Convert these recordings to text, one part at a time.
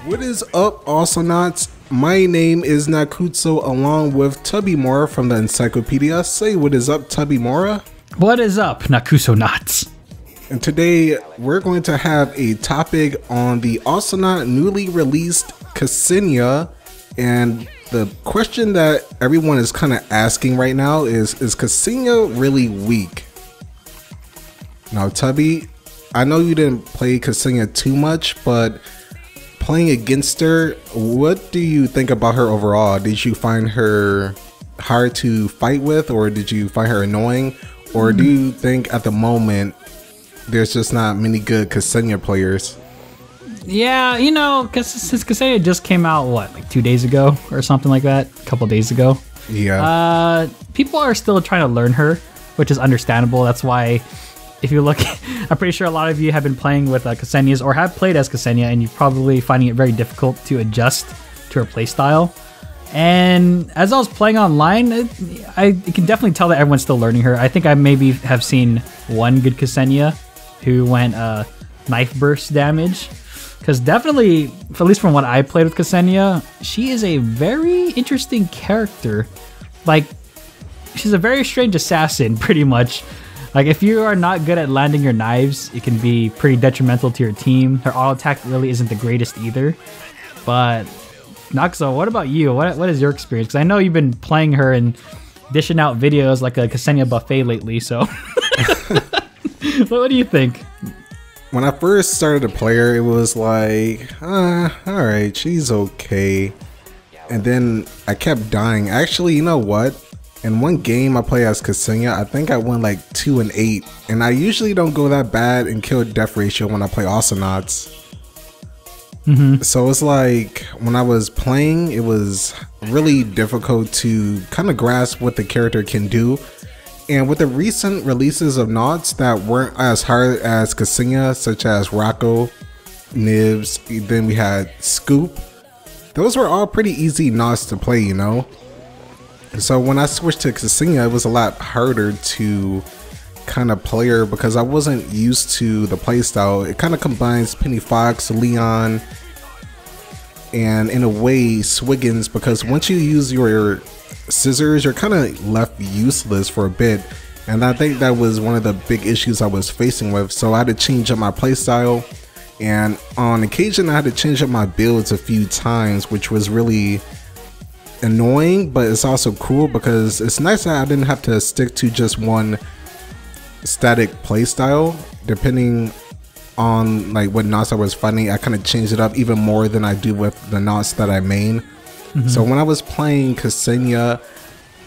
What is up, Awesomenauts? My name is Nakusoo along with Tubby Mora from the Encyclopedia. Say what is up, Tubby Mora? What is up, Nakusonauts? And today we're going to have a topic on the Awesomenaut newly released Ksenia. And the question that everyone is kind of asking right now is Ksenia really weak? Now, Tubby, I know you didn't play Ksenia too much, but playing against her, what do you think about her overall? Did you find her hard to fight with, or did you find her annoying? Or do you think at the moment there's just not many good Ksenia players? Yeah, you know, since Ksenia just came out, what, like 2 days ago or something like that? A couple days ago. Yeah. People are still trying to learn her, which is understandable. That's why, if you look, I'm pretty sure a lot of you have been playing with Ksenias or have played as Ksenia, and you're probably finding it very difficult to adjust to her playstyle. And as I was playing online, I can definitely tell that everyone's still learning her. I think I maybe have seen one good Ksenia who went knife burst damage. Because definitely, at least from what I played with Ksenia, she is a very interesting character. Like, she's a very strange assassin, pretty much. Like, if you are not good at landing your knives, it can be pretty detrimental to your team. Her auto attack really isn't the greatest either. But Nakusoo, what about you? What is your experience? Because I know you've been playing her and dishing out videos like a Ksenia buffet lately, so what do you think? When I first started to play her, it was like, alright, she's okay. And then I kept dying. Actually, you know what? In one game I play as Ksenia, I think I went like 2-8. And I usually don't go that bad in kill death ratio when I play Awesomenauts. So it's like, when I was playing, it was really difficult to kind of grasp what the character can do. And with the recent releases of Nauts that weren't as hard as Ksenia, such as Rocco, Nibs, then we had Scoop, those were all pretty easy Nauts to play, you know? So when I switched to Ksenia, it was a lot harder to kind of play her because I wasn't used to the playstyle. It kind of combines Penny Fox, Leon, and in a way Swiggins, because once you use your scissors, you're kind of left useless for a bit. And I think that was one of the big issues I was facing with. So I had to change up my playstyle, and on occasion I had to change up my builds a few times, which was really annoying, but it's also cool because it's nice that I didn't have to stick to just one static playstyle. Depending on like what Nauts I was fighting, I kind of changed it up even more than I do with the Nauts that I main. So when I was playing Ksenia,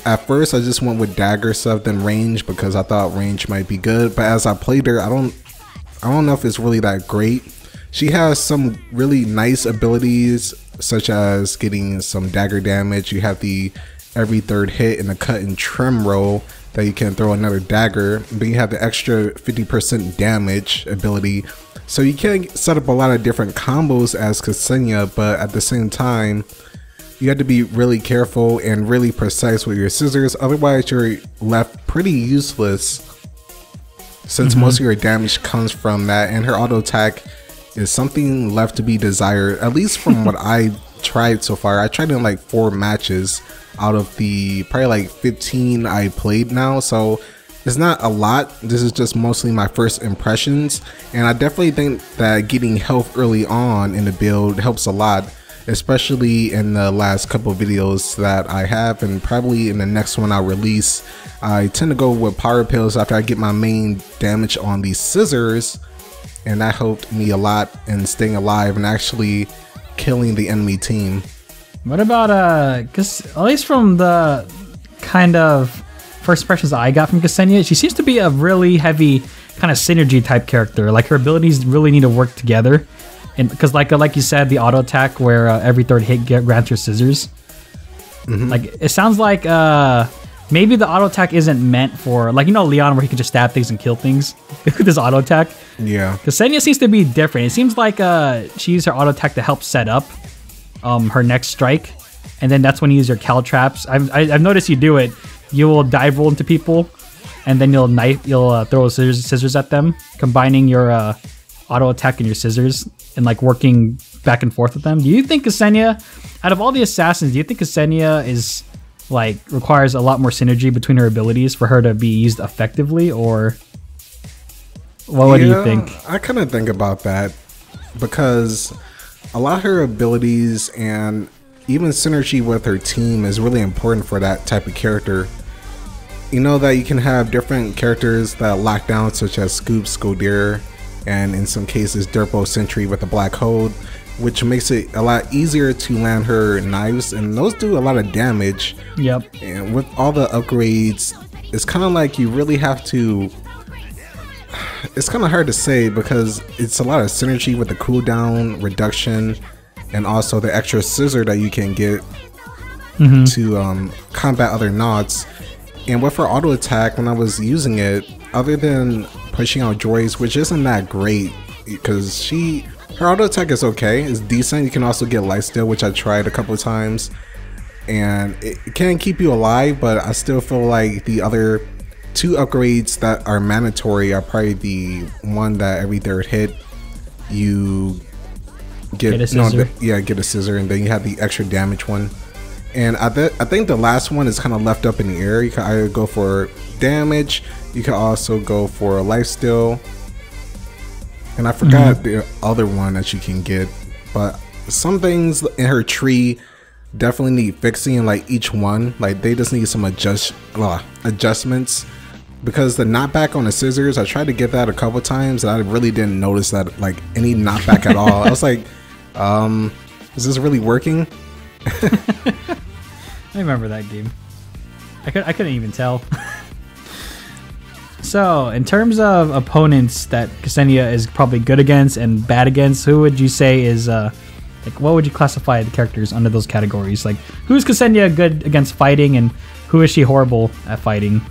at first I just went with dagger stuff, then range, because I thought range might be good. But as I played her, I don't know if it's really that great. She has some really nice abilities, such as getting some dagger damage. You have the every third hit and a cut and trim roll that you can throw another dagger. Then you have the extra 50% damage ability. So you can set up a lot of different combos as Ksenia, but at the same time, you have to be really careful and really precise with your scissors. Otherwise, you're left pretty useless, since most of your damage comes from that. And her auto attack is something left to be desired, at least from what I tried so far. I tried in like 4 matches out of the probably like 15 I played now, so it's not a lot. This is just mostly my first impressions, and I definitely think that getting health early on in the build helps a lot, especially in the last couple of videos that I have, and probably in the next one I'll release. I tend to go with power pills after I get my main damage on these scissors, and that helped me a lot in staying alive and actually killing the enemy team. What about because at least from the kind of first impressions I got from Ksenia, she seems to be a really heavy kind of synergy type character. Like, her abilities really need to work together. And because like you said, the auto attack where every third hit grants your scissors. Like, it sounds like maybe the auto attack isn't meant for, like, you know, Leon, where he can just stab things and kill things with his auto attack. Yeah. Ksenia seems to be different. It seems like she used her auto attack to help set up her next strike, and then that's when you use your cal traps. I've noticed you do it. You will dive roll into people, and then you'll throw scissors at them, combining your auto attack and your scissors, and like working back and forth with them. Do you think Ksenia, out of all the assassins, do you think Ksenia is like requires a lot more synergy between her abilities for her to be used effectively, or what do you think? I kind of think about that because a lot of her abilities and even synergy with her team is really important for that type of character. You know that you can have different characters that lock down, such as Scoop, Scoldier, and in some cases Derpo Sentry with a black hold, which makes it a lot easier to land her knives, and those do a lot of damage. Yep. And with all the upgrades, it's kind of like you really have to, it's kind of hard to say because it's a lot of synergy with the cooldown reduction and also the extra scissor that you can get to combat other knots. And with her auto attack, when I was using it, other than pushing out droids, which isn't that great because her auto attack is okay, it's decent. You can also get lifesteal, which I tried a couple of times, and it can keep you alive, but I still feel like the other 2 upgrades that are mandatory are probably the one that every 3rd hit you get a scissor. Get a scissor, and then you have the extra damage one. And I think the last one is kind of left up in the air. You can either go for damage, you can also go for lifesteal, and I forgot the other one that you can get. But some things in her tree definitely need fixing, like each one, like they just need some adjustments. Because the knockback on the scissors, I tried to get that a couple times and I really didn't notice that, like, any knockback at all. I was like, is this really working? I remember that game. I couldn't even tell. So, in terms of opponents that Ksenia is probably good against and bad against, who would you say is like, what would you classify the characters under those categories? Like, who's Ksenia good against fighting, and who is she horrible at fighting?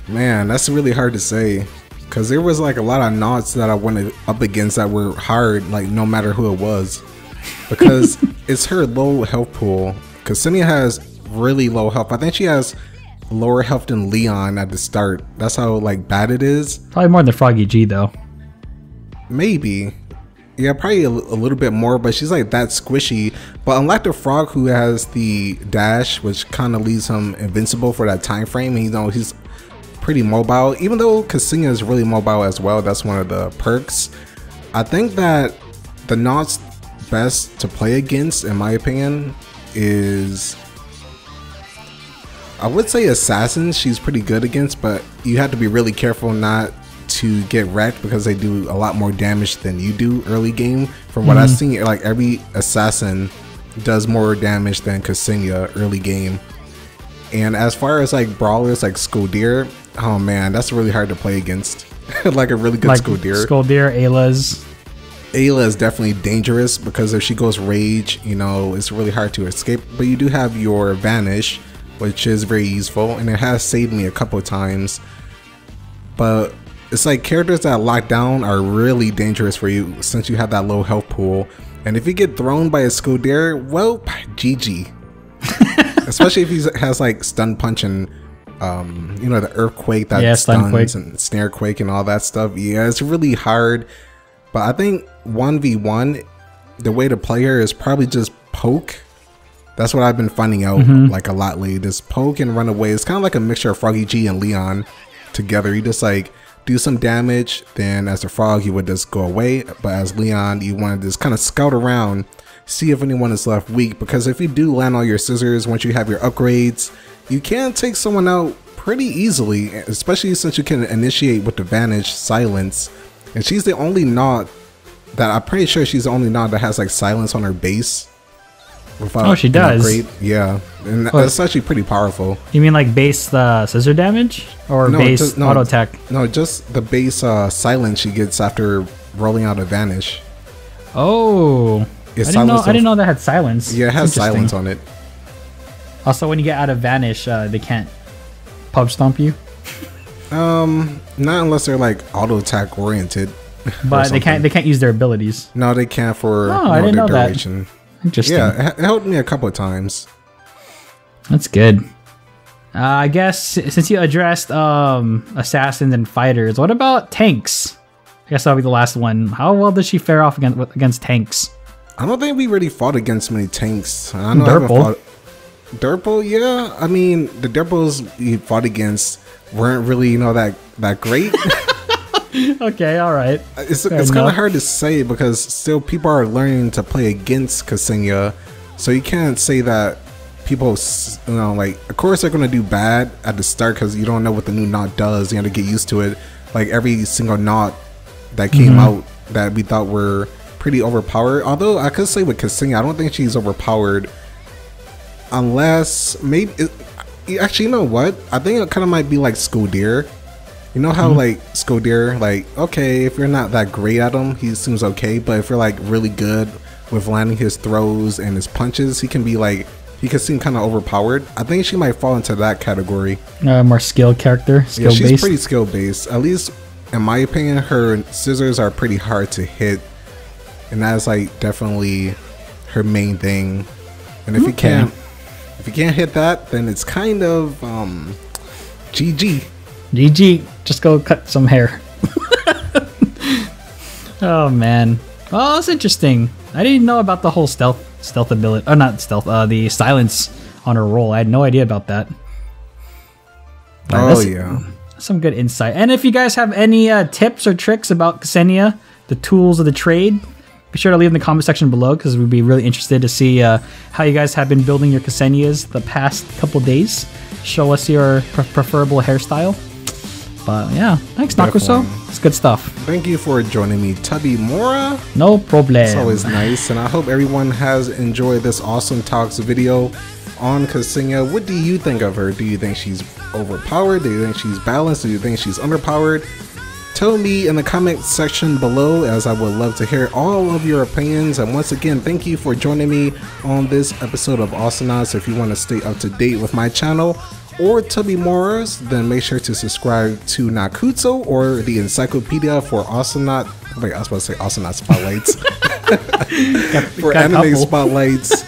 Man, that's really hard to say, because there was like a lot of knots that I went up against that were hard, like no matter who it was, because it's her low health pool. Ksenia has really low health. I think she has lower health than Leon at the start. That's how like bad it is. Probably more than Froggy G though. Maybe. Yeah, probably a little bit more, but she's like that squishy. But unlike the frog who has the dash, which kind of leaves him invincible for that time frame, and, you know, he's pretty mobile. Even though Ksenia is really mobile as well, that's one of the perks. I think that the knots best to play against, in my opinion, is, I would say assassins. She's pretty good against, but you have to be really careful not to get wrecked because they do a lot more damage than you do early game. From what I've seen, like every assassin does more damage than Ksenia early game. And as far as like brawlers like Scoldier, oh man, that's really hard to play against. Like a really good like Scoldier. Ayla's. Ayla is definitely dangerous because if she goes rage, you know, it's really hard to escape. But you do have your Vanish, which is very useful, and it has saved me a couple of times. But it's like characters that lock down are really dangerous for you since you have that low health pool. And if you get thrown by a Scoldier, well, GG. Especially if he has like stun punch and you know, the earthquake that stuns and snare quake and all that stuff. Yeah, it's really hard. But I think 1v1, the way to play her is probably just poke. That's what I've been finding out like a lot lately. Just poke and run away. It's kind of like a mixture of Froggy G and Leon together. You just like do some damage, then as a frog you would just go away, but as Leon you want to just kind of scout around, see if anyone is left weak, because if you do land all your scissors once you have your upgrades, you can take someone out pretty easily, especially since you can initiate with the Vanish silence. And she's the only knot that, I'm pretty sure she's the only knot that has like silence on her base. Oh, she does. Yeah, and that's actually pretty powerful. You mean like base the scissor damage or base auto attack? No, just the base silence she gets after rolling out a Vanish. Oh, I didn't know that had silence. Yeah, it has silence on it. Also, when you get out of Vanish, they can't pub stomp you. Not unless they're like auto attack oriented. But they can't use their abilities. No, they can't for I didn't know duration. That. Interesting. Yeah, it helped me a couple of times. That's good. I guess since you addressed assassins and fighters, what about tanks? guess that'll be the last one. How well does she fare off against tanks? I don't think we really fought against many tanks. I know Derpal. Derpal, yeah. I mean, the Derpals you fought against weren't really, you know, that great. Okay, all right. It's kind of hard to say because still people are learning to play against Ksenia, so you can't say that people, you know, like, of course they're gonna do bad at the start because you don't know what the new knot does. You have to get used to it. Like every single knot that came out that we thought were pretty overpowered. Although I could say with Ksenia, I don't think she's overpowered, unless maybe. Actually, you know what? I think it kind of might be like Skoldir. You know how like Skoldir, like, okay, if you're not that great at him, he seems okay. But if you're like really good with landing his throws and his punches, he can be like, he can seem kind of overpowered. I think she might fall into that category. More skill character, skill she's based. Pretty skill based. At least in my opinion, her scissors are pretty hard to hit, and that's like definitely her main thing. And if you can't hit that, then it's kind of GG. GG. Just go cut some hair. Oh man. Oh, that's interesting. I didn't know about the whole stealth ability. Oh, not stealth. The silence on her roll. I had no idea about that. Oh yeah. Some good insight. And if you guys have any tips or tricks about Ksenia, the tools of the trade, be sure to leave in the comment section below because we'd be really interested to see how you guys have been building your Ksenias the past couple days. Show us your preferable hairstyle. But yeah, thanks Nakusoo. It's good stuff. Thank you for joining me, Tubby Mora. No problem. It's always nice, and I hope everyone has enjoyed this Awesometalks video on Ksenia. What do you think of her? Do you think she's overpowered? Do you think she's balanced? Do you think she's underpowered? Tell me in the comment section below, as I would love to hear all of your opinions. And once again, thank you for joining me on this episode of Awesomenauts. If you want to stay up to date with my channel or Tubby Mora's, then make sure to subscribe to Nakusoo or the encyclopedia for Awesomenaut. Wait, I was about to say Awesomenaut spotlights. For anime spotlights,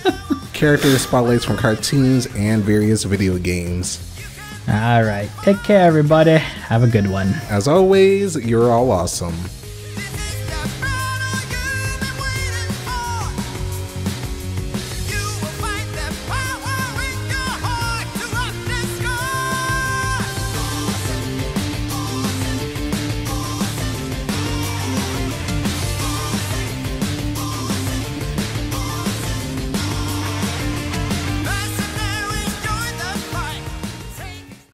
character spotlights from cartoons and various video games. All right, take care everybody. Have a good one. As always, you're all awesome.